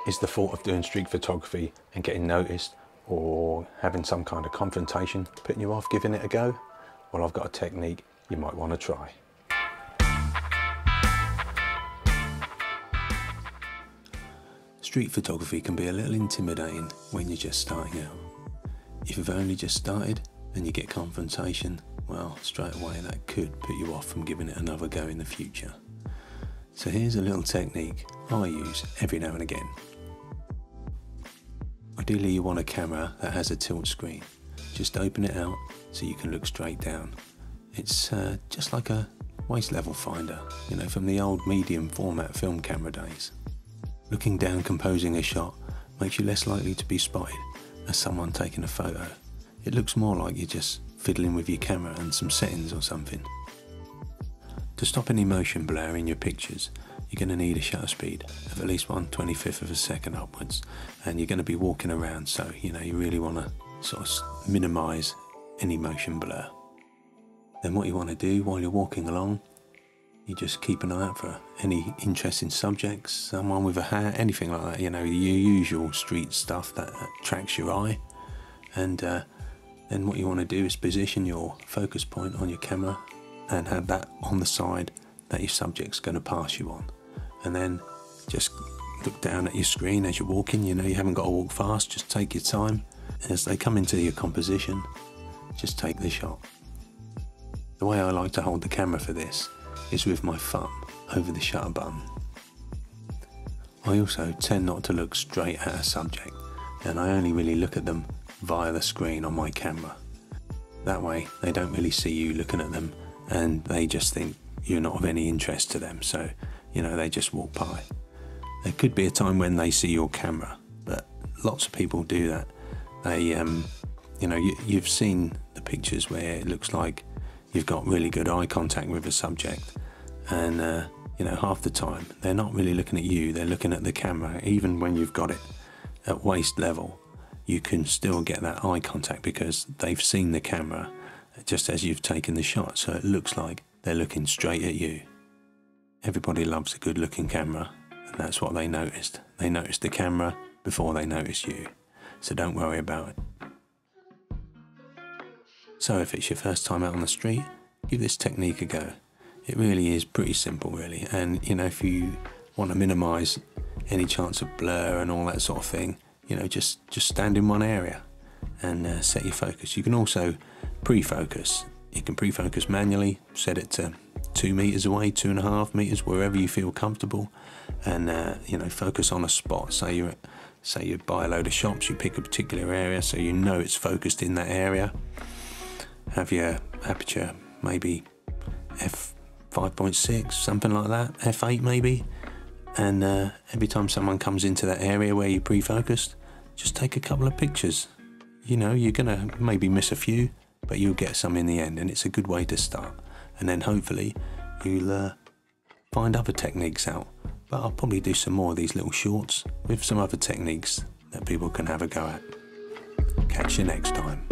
Is the thought of doing street photography and getting noticed or having some kind of confrontation putting you off giving it a go? Well, I've got a technique you might want to try. Street photography can be a little intimidating when you're just starting out. If you've only just started and you get confrontation, well, straight away that could put you off from giving it another go in the future. So here's a little technique I use every now and again. Ideally you want a camera that has a tilt screen. Just open it out so you can look straight down. It's just like a waist level finder, you know, from the old medium format film camera days. Looking down composing a shot makes you less likely to be spotted as someone taking a photo. It looks more like you're just fiddling with your camera and some settings or something. To stop any motion blur in your pictures, you're going to need a shutter speed of at least 1/25 of a second upwards, and you're going to be walking around, so you really want to sort of minimise any motion blur. Then what you want to do while you're walking along, you just keep an eye out for any interesting subjects, someone with a hat, anything like that, your usual street stuff that attracts your eye. And then what you want to do is position your focus point on your camera and have that on the side that your subject's going to pass you on. And then just look down at your screen as you're walking, you haven't got to walk fast, just take your time. As they come into your composition, just take the shot. The way I like to hold the camera for this is with my thumb over the shutter button. I also tend not to look straight at a subject, and I only really look at them via the screen on my camera. That way they don't really see you looking at them and they just think you're not of any interest to them, so they just walk by. There could be a time when they see your camera, but lots of people do that. They you've seen the pictures where it looks like you've got really good eye contact with a subject, and half the time they're not really looking at you, they're looking at the camera. Even when you've got it at waist level, you can still get that eye contact because they've seen the camera just as you've taken the shot, so it looks like they're looking straight at you. Everybody loves a good looking camera, and that's what they noticed. They noticed the camera before they noticed you, so don't worry about it. So if it's your first time out on the street, give this technique a go. It really is pretty simple, really, and if you want to minimise any chance of blur and all that sort of thing, just stand in one area and set your focus. You can also pre-focus. You can pre-focus manually, set it to 2 meters away, 2.5 meters, wherever you feel comfortable, and focus on a spot. Say you buy a load of shops, you pick a particular area so it's focused in that area. Have your aperture maybe f5.6, something like that, f8 maybe, and every time someone comes into that area where you pre-focused, just take a couple of pictures. You're gonna maybe miss a few, but you'll get some in the end, and it's a good way to start. And then hopefully you'll find other techniques out. But I'll probably do some more of these little shorts with some other techniques that people can have a go at. Catch you next time.